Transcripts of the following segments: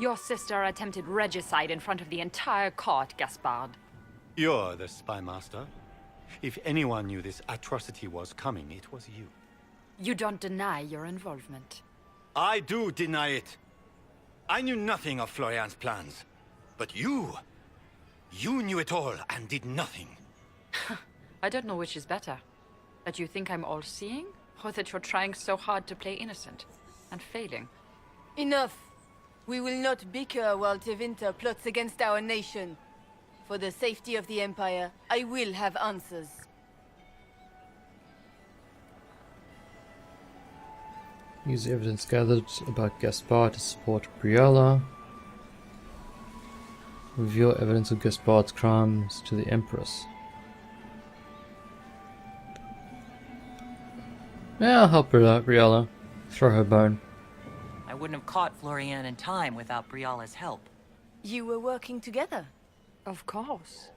Your sister attempted regicide in front of the entire court, Gaspard. You're the spy master. If anyone knew this atrocity was coming, it was you. You don't deny your involvement. I do deny it. I knew nothing of Florian's plans. But you knew it all and did nothing. I don't know which is better. That you think I'm all-seeing, or that you're trying so hard to play innocent, and failing. Enough! We will not bicker while Tevinter plots against our nation. For the safety of the Empire, I will have answers. Use evidence gathered about Gaspard to support Briala. Reveal evidence of Gaspard's crimes to the Empress. Yeah, I'll help Briala. Throw her bone. I wouldn't have caught Florian in time without Briala's help. You were working together? Of course.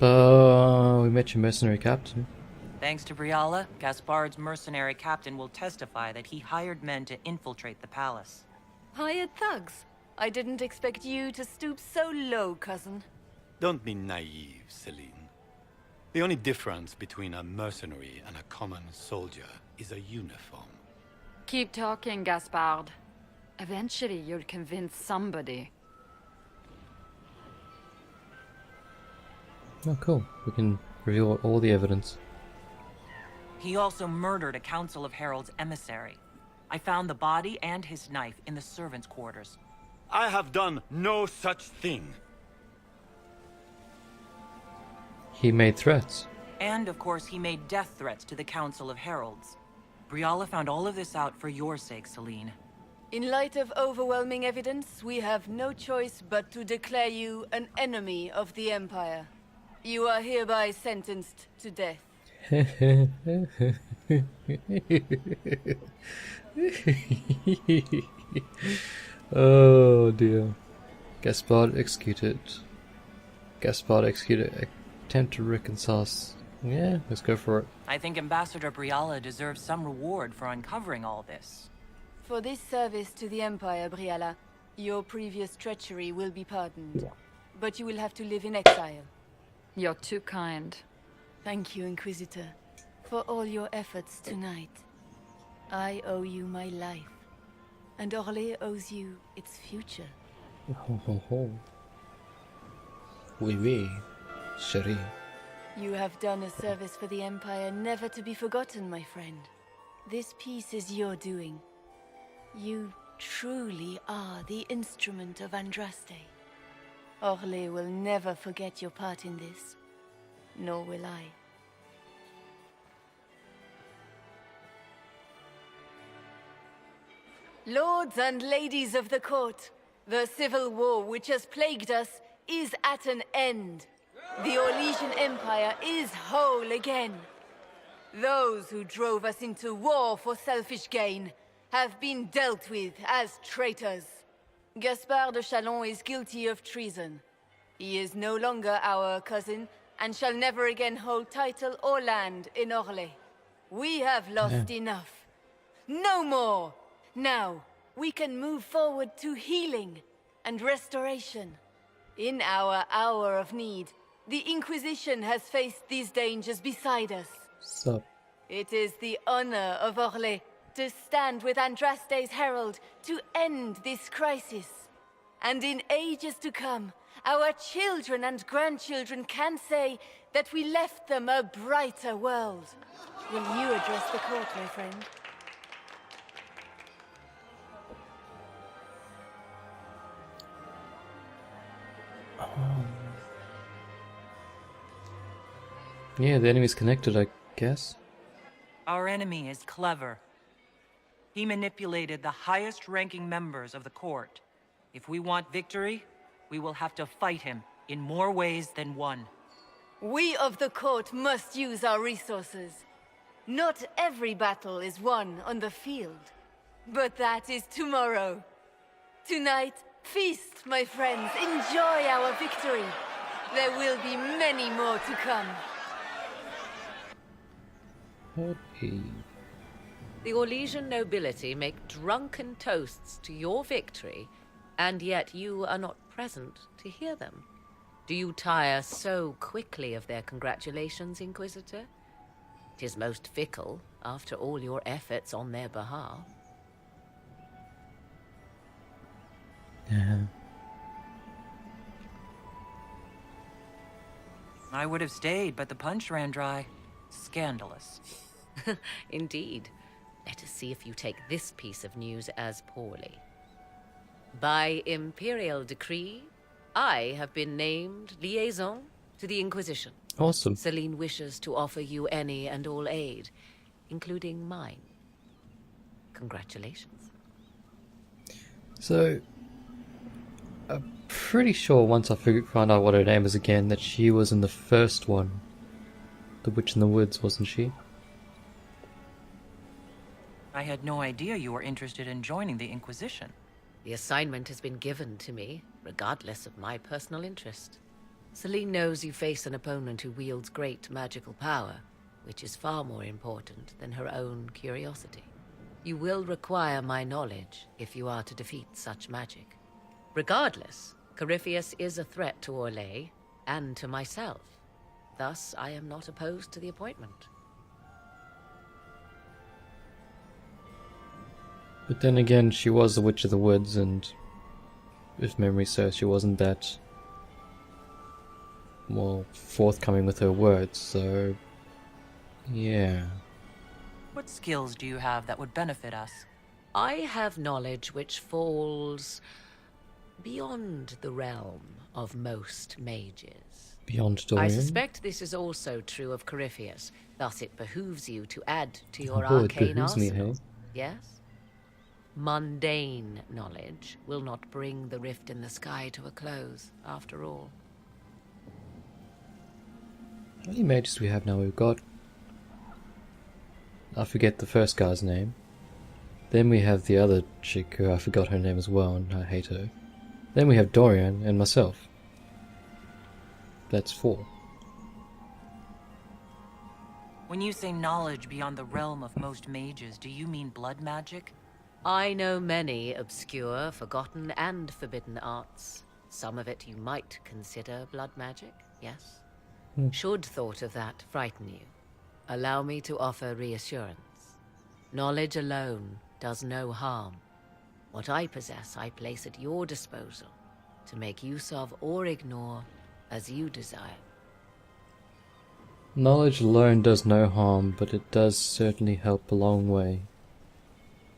We met your mercenary captain. Thanks to Briala, Gaspard's mercenary captain will testify that he hired men to infiltrate the palace. Hired thugs? I didn't expect you to stoop so low, cousin. Don't be naive, Celine. The only difference between a mercenary and a common soldier is a uniform. Keep talking, Gaspard. Eventually, you'll convince somebody. Oh, cool. We can reveal all the evidence. He also murdered a Council of Heralds emissary. I found the body and his knife in the servants' quarters. I have done no such thing. He made threats. And, of course, he made death threats to the Council of Heralds. Briala found all of this out for your sake, Celine. In light of overwhelming evidence, we have no choice but to declare you an enemy of the Empire. You are hereby sentenced to death. Oh dear. Gaspard executed. Gaspard executed. Attempt to reconcile. Yeah, let's go for it. I think Ambassador Briala deserves some reward for uncovering all this. For this service to the Empire, Briala, your previous treachery will be pardoned. But you will have to live in exile. You're too kind. Thank you, Inquisitor, for all your efforts tonight. I owe you my life, and Orlais owes you its future. Ho ho ho. Oui, oui, chérie. You have done a service for the Empire never to be forgotten, my friend. This piece is your doing. You truly are the instrument of Andraste. Orlais will never forget your part in this, nor will I. Lords and ladies of the court, the civil war which has plagued us is at an end. The Orlesian Empire is whole again. Those who drove us into war for selfish gain have been dealt with as traitors. Gaspard de Chalon is guilty of treason. He is no longer our cousin, and shall never again hold title or land in Orlais. We have lost enough. No more! Now, we can move forward to healing and restoration. In our hour of need, the Inquisition has faced these dangers beside us. Sup? It is the honor of Orlais to stand with Andraste's herald to end this crisis. And in ages to come, our children and grandchildren can say that we left them a brighter world. Will you address the court, my friend? Yeah, the enemy's connected, I guess. Our enemy is clever. He manipulated the highest-ranking members of the court. If we want victory, we will have to fight him in more ways than one. We of the court must use our resources. Not every battle is won on the field. But that is tomorrow. Tonight, Feast, my friends. Enjoy our victory. There will be many more to come. Hey. The Orlesian nobility make drunken toasts to your victory, and yet you are not present to hear them. Do you tire so quickly of their congratulations, Inquisitor? 'Tis most fickle, after all your efforts on their behalf. Yeah. I would have stayed, but the punch ran dry. Scandalous. Indeed. Let us see if you take this piece of news as poorly. By imperial decree, I have been named liaison to the Inquisition. Awesome. Celine wishes to offer you any and all aid, including mine. Congratulations. So, I'm pretty sure once I found out what her name is again, that she was in the first one. The Witch in the Woods, wasn't she? I had no idea you were interested in joining the Inquisition. The assignment has been given to me, regardless of my personal interest. Celine knows you face an opponent who wields great magical power, which is far more important than her own curiosity. You will require my knowledge if you are to defeat such magic. Regardless, Corypheus is a threat to Orlais and to myself. Thus, I am not opposed to the appointment. But then again, she was the Witch of the Woods, and if memory serves, she wasn't that, well, forthcoming with her words, so yeah. What skills do you have that would benefit us? I have knowledge which falls beyond the realm of most mages. Beyond Dorian? I suspect this is also true of Corypheus, thus it behooves you to add to your Oh, it arcane behooves me, arsenal. hey? Yes? Mundane knowledge will not bring the rift in the sky to a close, after all. How many mages do we have now? We've got... I forget the first guy's name. Then we have the other chick who I forgot her name as well, and I hate her. Then we have Dorian and myself. That's 4. When you say knowledge beyond the realm of most mages, do you mean blood magic? I know many obscure, forgotten, and forbidden arts. Some of it you might consider blood magic, yes? Should thought of that frighten you, allow me to offer reassurance. Knowledge alone does no harm. What I possess, I place at your disposal to make use of or ignore as you desire. Knowledge alone does no harm, but it does certainly help a long way.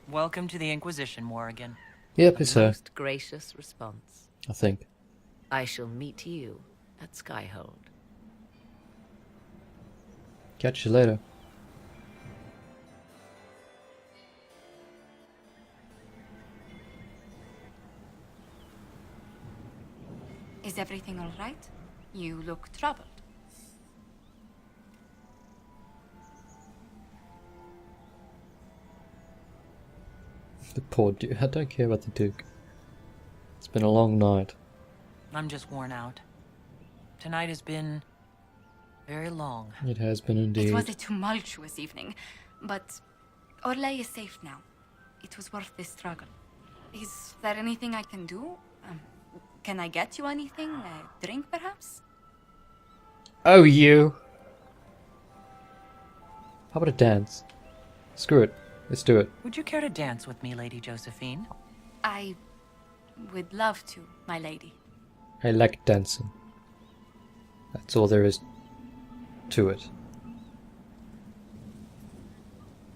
Welcome to the Inquisition, Morrigan. Yep, it's A her, most gracious response. I think. I shall meet you at Skyhold. Catch you later. Is everything all right? You look troubled. The poor Duke. I don't care about the Duke. It's been a long night. I'm just worn out. Tonight has been very long. It has been indeed. It was a tumultuous evening, but Orlais is safe now. It was worth the struggle. Is there anything I can do? Can I get you anything? A drink, perhaps? Oh, you! How about a dance? Screw it. Let's do it. Would you care to dance with me, Lady Josephine? I would love to, my lady. I like dancing. That's all there is to it.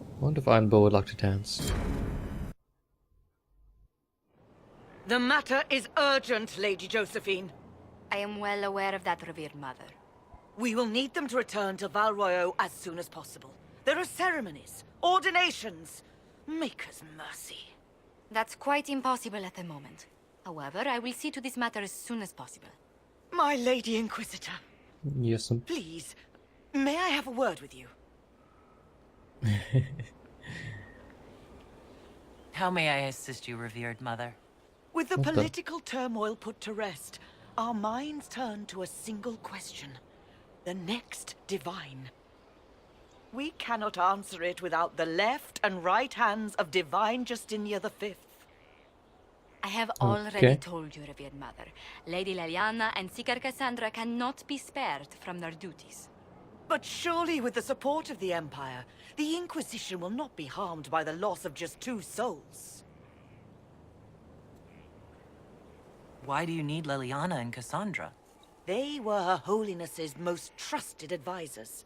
I wonder if Ironbull would like to dance. The matter is urgent, Lady Josephine. I am well aware of that, revered mother. We will need them to return to Val Royeaux as soon as possible. There are ceremonies, ordinations. Maker's mercy. That's quite impossible at the moment. However, I will see to this matter as soon as possible. My Lady Inquisitor, Yes, please, may I have a word with you? How may I assist you, revered mother? With the What the- political turmoil put to rest, our minds turn to a single question. The next divine. We cannot answer it without the left and right hands of Divine Justinia V. I have already told you, revered mother. Lady Leliana and Seeker Cassandra cannot be spared from their duties. But surely with the support of the Empire, the Inquisition will not be harmed by the loss of just 2 souls. Why do you need Leliana and Cassandra? They were Her Holiness's most trusted advisors.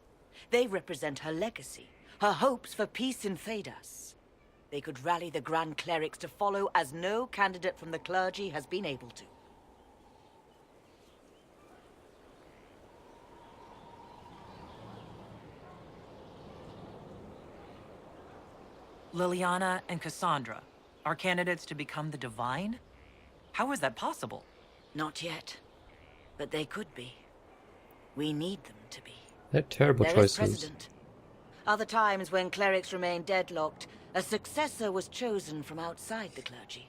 They represent her legacy, her hopes for peace in Thedas. They could rally the Grand Clerics to follow as no candidate from the clergy has been able to. Leliana and Cassandra are candidates to become the Divine? How is that possible? Not yet. But they could be. We need them to be. They're terrible There is choices. precedent. Other times when clerics remained deadlocked, a successor was chosen from outside the clergy.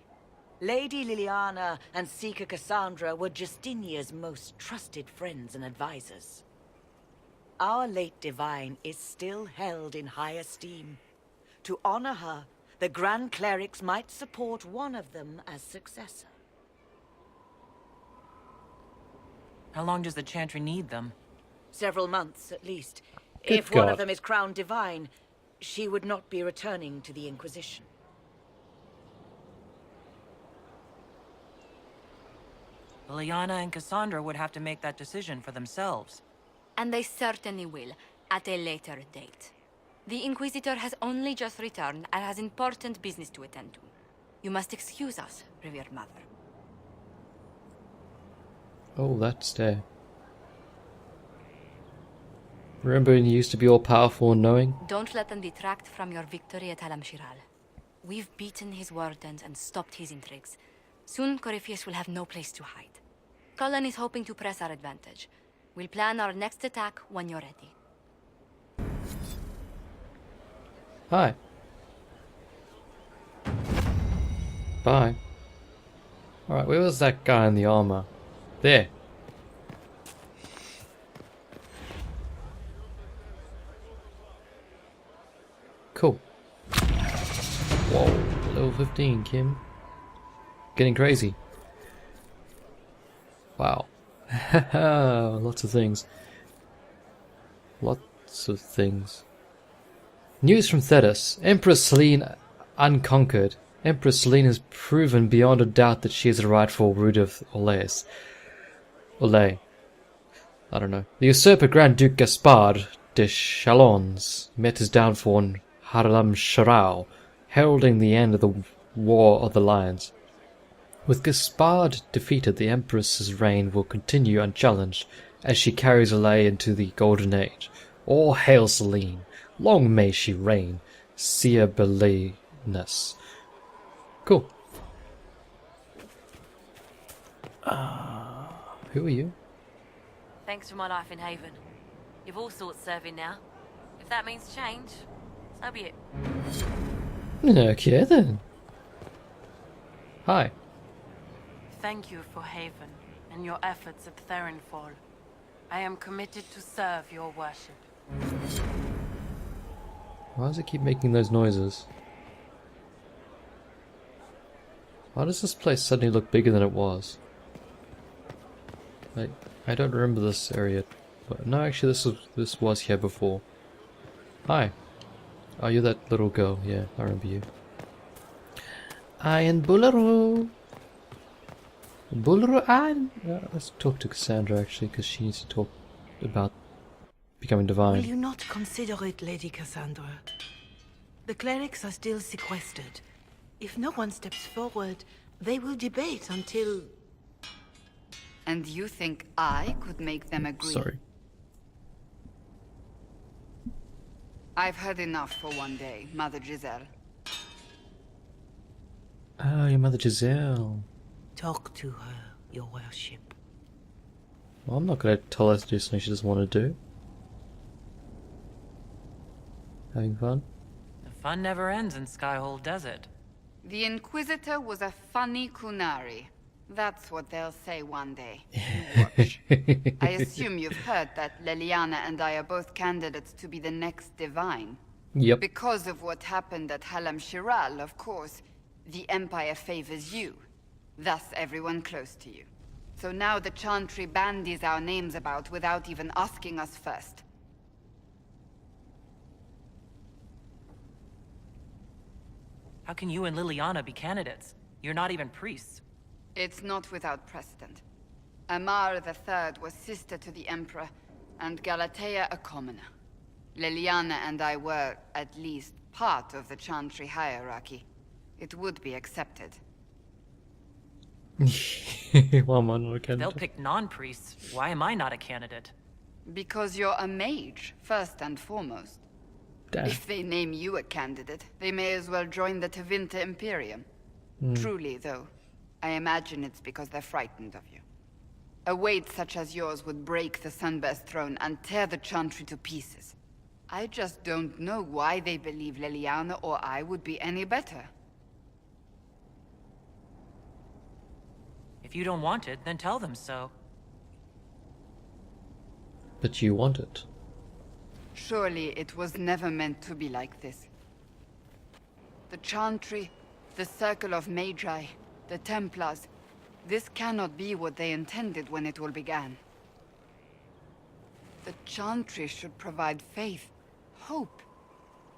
Lady Liliana and Seeker Cassandra were Justinia's most trusted friends and advisors. Our late divine is still held in high esteem. To honor her, the Grand Clerics might support one of them as successor. How long does the Chantry need them? Several months, at least. Good If one God. of them is crowned divine, she would not be returning to the Inquisition. Leliana and Cassandra would have to make that decision for themselves. And they certainly will, at a later date. The Inquisitor has only just returned and has important business to attend to. You must excuse us, revered mother. Oh, that's there. Remember when you used to be all powerful and knowing? Don't let them detract from your victory at Alam Shiral. We've beaten his wardens and stopped his intrigues. Soon, Corypheus will have no place to hide. Cullen is hoping to press our advantage. We'll plan our next attack when you're ready. Hi. Bye. Alright, where was that guy in the armor? There. Cool. Whoa, level 15, Kim. Getting crazy. Wow. Lots of things. Lots of things. News from Thedas. Empress Selene unconquered. Empress Selene has proven beyond a doubt that she is the rightful root of Orlais. Orlais. I don't know. The usurper Grand Duke Gaspard de Chalons met his downfall in Harlem Sharau, heralding the end of the War of the Lions. With Gaspard defeated, the Empress's reign will continue unchallenged as she carries Orlais into the Golden Age. All hail Selene! Long may she reign, Ciabelinus. Cool. Who are you? Thanks for my life in Haven. You've all sorts serving now. If that means change, so be it. Okay then. Hi. Thank you for Haven and your efforts at Therenfall. I am committed to serve your worship. Why does it keep making those noises? Why does this place suddenly look bigger than it was? Like, I don't remember this area. But no, actually this was here before. Hi. Oh, you're that little girl. Yeah, I remember you. Iron Bullero. Bullero Iron. Let's talk to Cassandra actually, because she needs to talk about becoming Will divine. you not consider it, Lady Cassandra? The clerics are still sequestered. If no one steps forward, they will debate until... And you think I could make them agree? Sorry. I've had enough for one day, Mother Giselle. Ah, your mother Giselle. Talk to her, your worship. Well, I'm not going to tell her to do something she doesn't want to do. Having fun? The fun never ends in Skyhold, does it? The Inquisitor was a funny Qunari. That's what they'll say one day. You watch. I assume you've heard that Leliana and I are both candidates to be the next Divine. Yep. Because of what happened at Halam Shiral, of course, the Empire favors you. Thus, everyone close to you. So now the Chantry bandies our names about without even asking us first. How can you and Liliana be candidates? You're not even priests. It's not without precedent. Amar III was sister to the Emperor, and Galatea a commoner. Liliana and I were, at least, part of the Chantry hierarchy. It would be accepted. Why am I not a candidate? They'll pick non-priests. Why am I not a candidate? Because you're a mage, first and foremost. Damn. If they name you a candidate, they may as well join the Tevinter Imperium. Truly, though, I imagine it's because they're frightened of you. A weight such as yours would break the Sunburst throne and tear the Chantry to pieces. I just don't know why they believe Leliana or I would be any better. If you don't want it, then tell them so. But you want it. Surely it was never meant to be like this. The Chantry, the Circle of Magi, the Templars, this cannot be what they intended when it all began. The Chantry should provide faith, hope.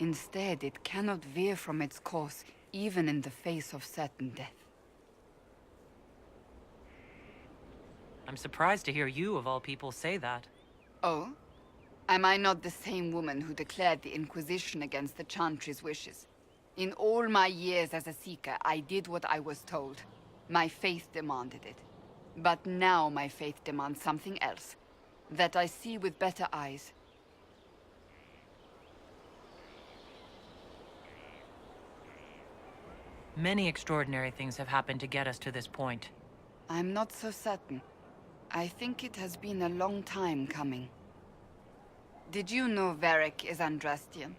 Instead, it cannot veer from its course, even in the face of certain death. I'm surprised to hear you, of all people, say that. Oh? Am I not the same woman who declared the Inquisition against the Chantry's wishes? In all my years as a Seeker, I did what I was told. My faith demanded it. But now my faith demands something else. That I see with better eyes. Many extraordinary things have happened to get us to this point. I'm not so certain. I think it has been a long time coming. Did you know Varric is Andrastian?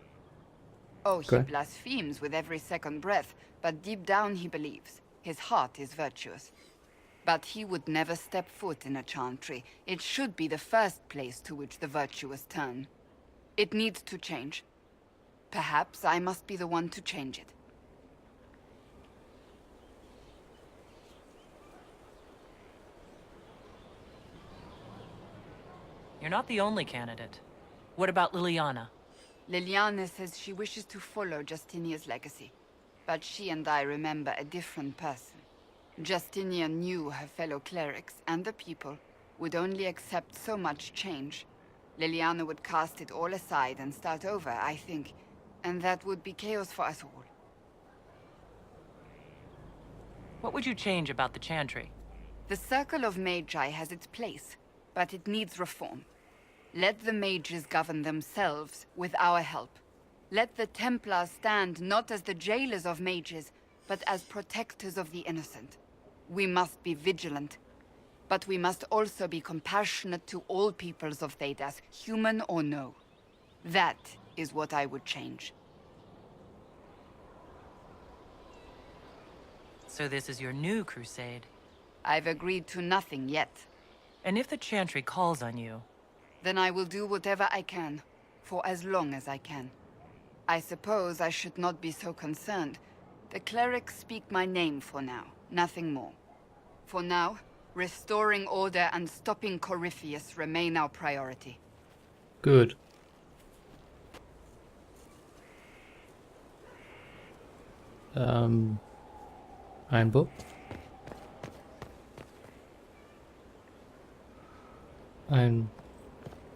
Oh, he Okay. blasphemes with every second breath, but deep down he believes. His heart is virtuous. But he would never step foot in a Chantry. It should be the first place to which the virtuous turn. It needs to change. Perhaps I must be the one to change it. You're not the only candidate. What about Liliana? Liliana says she wishes to follow Justinia's legacy. But she and I remember a different person. Justinia knew her fellow clerics and the people would only accept so much change. Liliana would cast it all aside and start over, I think. And that would be chaos for us all. What would you change about the Chantry? The Circle of Magi has its place, but it needs reform. Let the mages govern themselves with our help. Let the Templars stand not as the jailers of mages, but as protectors of the innocent. We must be vigilant, but we must also be compassionate to all peoples of Thedas, human or no. That is what I would change. So this is your new crusade. I've agreed to nothing yet. And if the Chantry calls on you, Then I will do whatever I can, for as long as I can. I suppose I should not be so concerned. The clerics speak my name for now, nothing more. For now, restoring order and stopping Corypheus remain our priority. Good. Iron book. Iron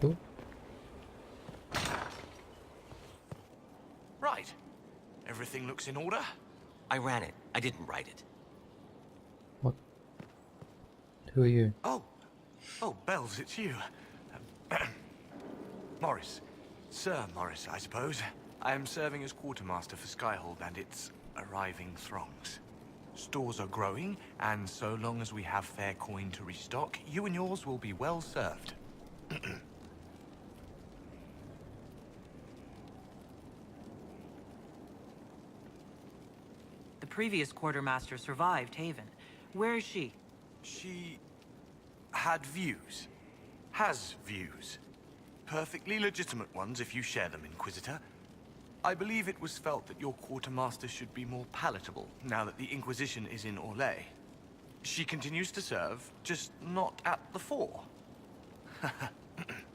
book. Right. Everything looks in order. I ran it. I didn't write it. What? Who are you? Oh, Bells, it's you. Morris. Sir Morris, I suppose. I am serving as quartermaster for Skyhold and its arriving throngs. Stores are growing, and so long as we have fair coin to restock, you and yours will be well served. the previous quartermaster survived Haven. Where is she? She had views. Has views. Perfectly legitimate ones if you share them, Inquisitor. I believe it was felt that your quartermaster should be more palatable now that the Inquisition is in Orlais. She continues to serve, just not at the fore.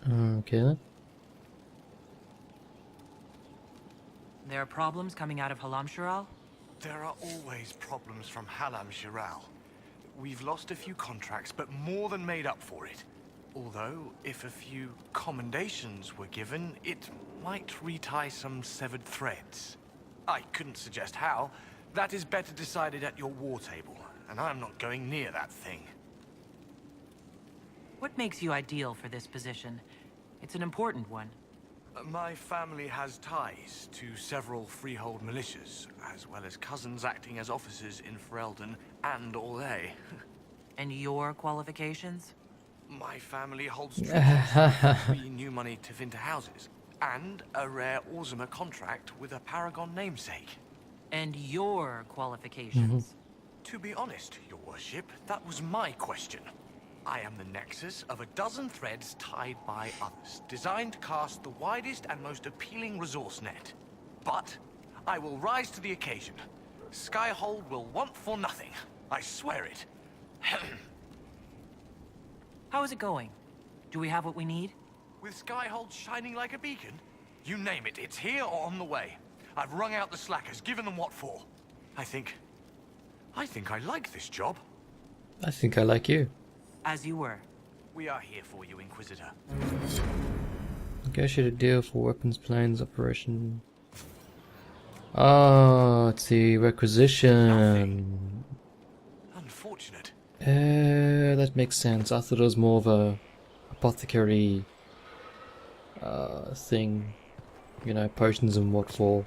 Okay then. There are problems coming out of Halam Shiral? There are always problems from Halam Shiral. We've lost a few contracts, but more than made up for it. Although, if a few commendations were given, it might retie some severed threads. I couldn't suggest how. That is better decided at your war table, and I'm not going near that thing. What makes you ideal for this position? It's an important one. My family has ties to several freehold militias, as well as cousins acting as officers in Ferelden and Orlais. And your qualifications? My family holds 3 new money to Vinter houses, and a rare Orzuma contract with a Paragon namesake. And your qualifications? To be honest, your worship, that was my question. I am the nexus of a dozen threads tied by others, designed to cast the widest and most appealing resource net. But I will rise to the occasion. Skyhold will want for nothing. I swear it. How is it going? Do we have what we need? With Skyhold shining like a beacon? You name it, it's here or on the way. I've wrung out the slackers, given them what for. I think I like this job. I think I like you. As you were. We are here for you, Inquisitor. Negotiate a deal for weapons planes operation. Oh, it's the requisition. Unfortunate. That makes sense. I thought it was more of a apothecary thing. You know, potions and what for.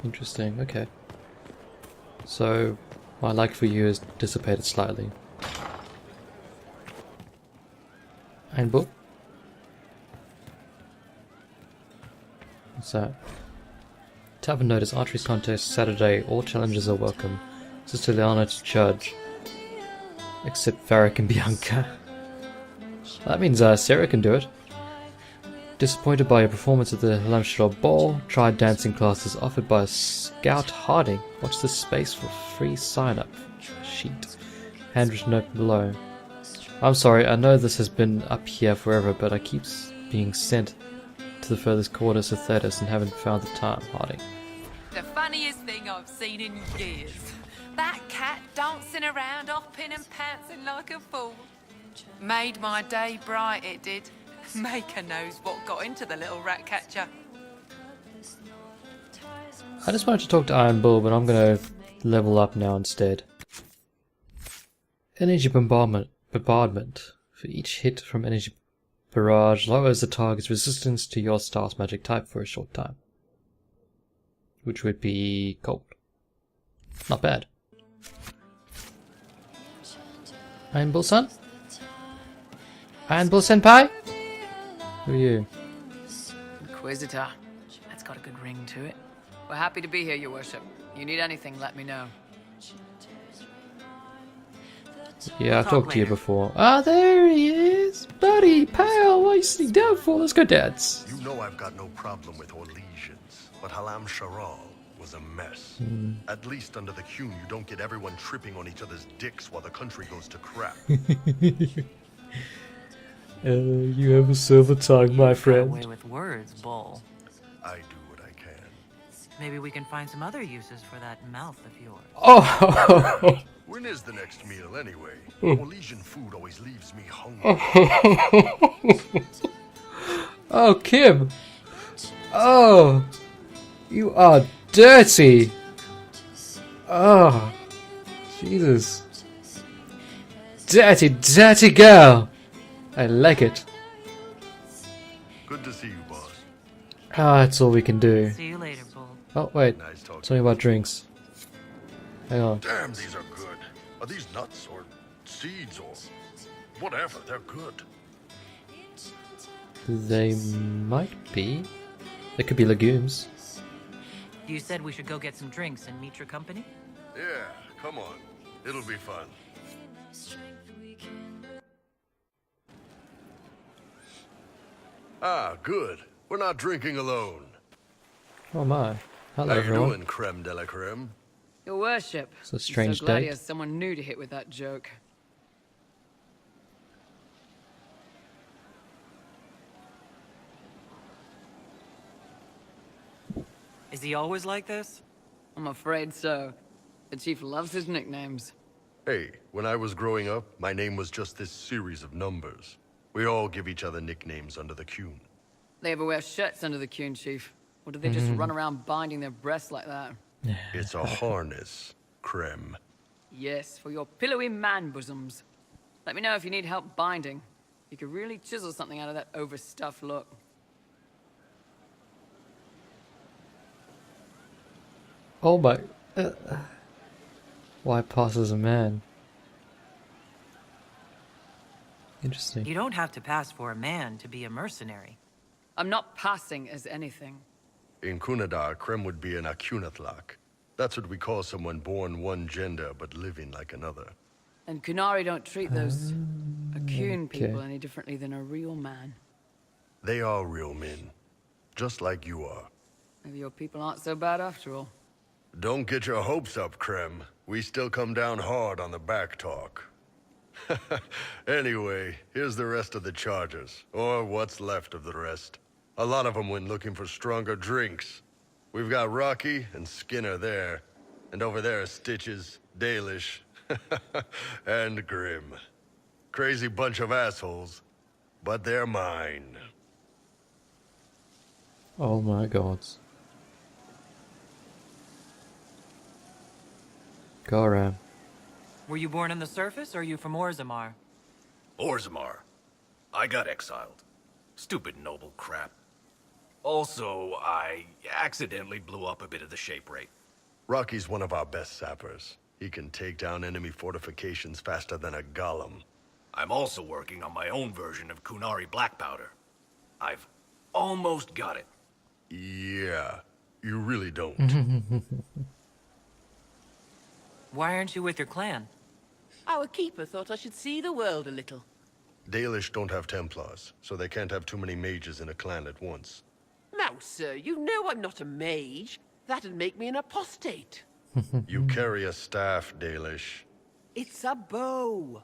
Interesting, okay. So, my like for you has dissipated slightly. Handbook? What's that? Tavern notice, archery contest Saturday. All challenges are welcome. Sister Liana to judge. Except Varric and Bianca. That means Sarah can do it. Disappointed by your performance at the Lamshirah Ball, try dancing classes offered by Scout Harding. Watch this space for free sign-up sheet. Handwritten note below. I'm sorry, I know this has been up here forever, but I keep being sent to the furthest quarters of Thedas and haven't found the time, Harding. The funniest thing I've seen in years. That cat dancing around, hopping and pouncing like a fool. Made my day bright, it did. Maker knows what got into the little rat catcher. I just wanted to talk to Iron Bull, but I'm gonna level up now instead. Energy bombardment. For each hit from energy barrage lowers the target's resistance to your star's magic type for a short time. Which would be cold. Not bad. Iron Bull Sun? Iron Bull Senpai? Who are you? Inquisitor. That's got a good ring to it. We're happy to be here, your worship. You need anything, let me know. Yeah, I've talked to you before. Ah, there he is! Buddy, pal, what are you sitting down for? Let's go dance. You know I've got no problem with Orlesians, but Halam Shiral was a mess. At least under the Qun, you don't get everyone tripping on each other's dicks while the country goes to crap. You have a silver tongue, my friend. Away with words, Bull. I do what I can. Maybe we can find some other uses for that mouth of yours. Oh! When is the next meal anyway? Orlesian food always leaves me hungry. Oh, Kim! Oh! You are dirty! Oh! Jesus. Dirty, dirty girl! I like it. Good to see you, boss. Ah, that's all we can do. See you later, Bull. Oh, wait. Nice talking. Something about drinks. Hang on. Damn, these are good. Are these nuts or seeds or whatever? They're good. They might be. They could be legumes. You said we should go get some drinks and meet your company? Yeah, come on. It'll be fun. Ah, good. We're not drinking alone. Oh my. Hello, How you everyone. doing, creme de la creme? Your worship. It's a strange so glad he date. has someone new to hit with that joke. Is he always like this? I'm afraid so. The chief loves his nicknames. Hey, when I was growing up, my name was just this series of numbers. We all give each other nicknames under the Qun. They ever wear shirts under the Qun, chief? Or do they just run around binding their breasts like that? It's a harness, creme. Yes, for your pillowy man bosoms. Let me know if you need help binding. You could really chisel something out of that overstuffed look. Oh my. Why pass as a man? Interesting. You don't have to pass for a man to be a mercenary. I'm not passing as anything. In Kunadar, creme would be an Akunatlak. That's what we call someone born one gender but living like another. And Qunari don't treat those Qun okay. people any differently than a real man. They are real men, just like you are. Maybe your people aren't so bad after all. Don't get your hopes up, creme. We still come down hard on the back talk. Anyway, here's the rest of the chargers, or what's left of the rest. A lot of them went looking for stronger drinks. We've got Rocky and Skinner there, and over there are Stitches, Dalish, and Grim. Crazy bunch of assholes, but they're mine. Oh my god. Go around. Were you born on the surface, or are you from Orzammar? Orzammar. I got exiled. Stupid noble crap. Also, I accidentally blew up a bit of the shape rate. Rocky's one of our best sappers. He can take down enemy fortifications faster than a golem. I'm also working on my own version of Qunari black powder. I've almost got it. Yeah, you really don't. Why aren't you with your clan? Our keeper thought I should see the world a little. Dalish don't have Templars, so they can't have too many mages in a clan at once. Now, sir, you know I'm not a mage. That'd make me an apostate. You carry a staff, Dalish. It's a bow.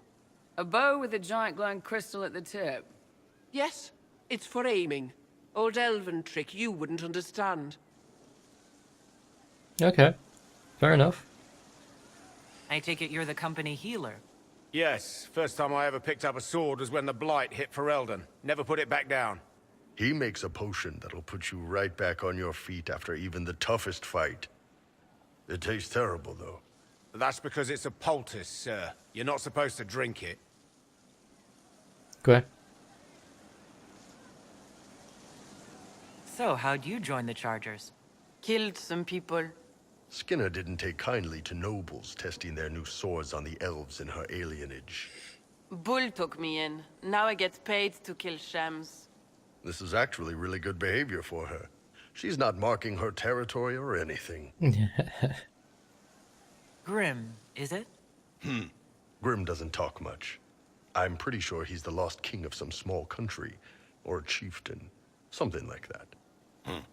A bow with a giant glowing crystal at the tip. Yes, it's for aiming. Old elven trick you wouldn't understand. Okay. Fair enough. I take it you're the company healer. Yes, first time I ever picked up a sword was when the Blight hit Ferelden. Never put it back down. He makes a potion that'll put you right back on your feet after even the toughest fight. It tastes terrible, though. That's because it's a poultice, sir. You're not supposed to drink it. Okay. So, how'd you join the Chargers? Killed some people. Skinner didn't take kindly to nobles testing their new swords on the elves in her alienage. Bull took me in. Now I get paid to kill shams. This is actually really good behavior for her. She's not marking her territory or anything. Grim, is it? Grim doesn't talk much. I'm pretty sure he's the lost king of some small country, or chieftain. Something like that.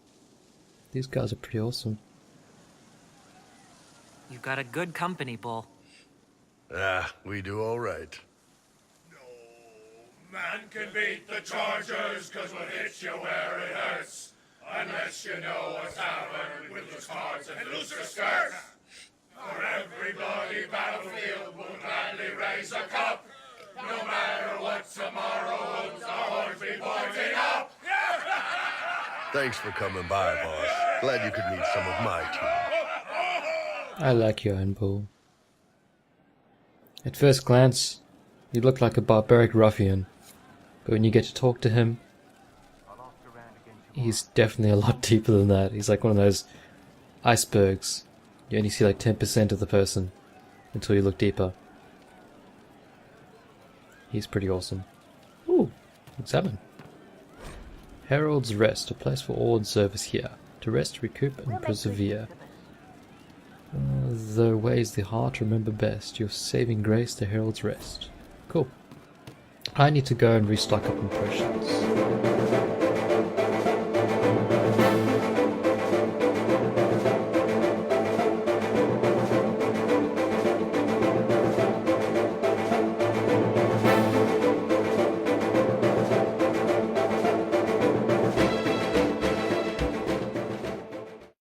These guys are pretty awesome. You've got a good company, Bull. Ah, we do all right. Man can beat the Chargers, cause we'll hit you where it hurts. Unless you know a tavern with loose cards and looser skirts. For every bloody battlefield, we'll gladly raise a cup. No matter what tomorrow holds, our horns be pointing up. Thanks for coming by, boss. Glad you could meet some of my team. I like your Iron Bull. At first glance, you look like a barbaric ruffian, but when you get to talk to him, he's definitely a lot deeper than that. He's like one of those icebergs. You only see like 10% of the person until you look deeper. He's pretty awesome. Ooh, examine. Herald's Rest, a place for all in service here. To rest, recoup, and persevere. The ways the heart remember best. Your saving grace, the herald's rest. Cool. I need to go and restock up on potions.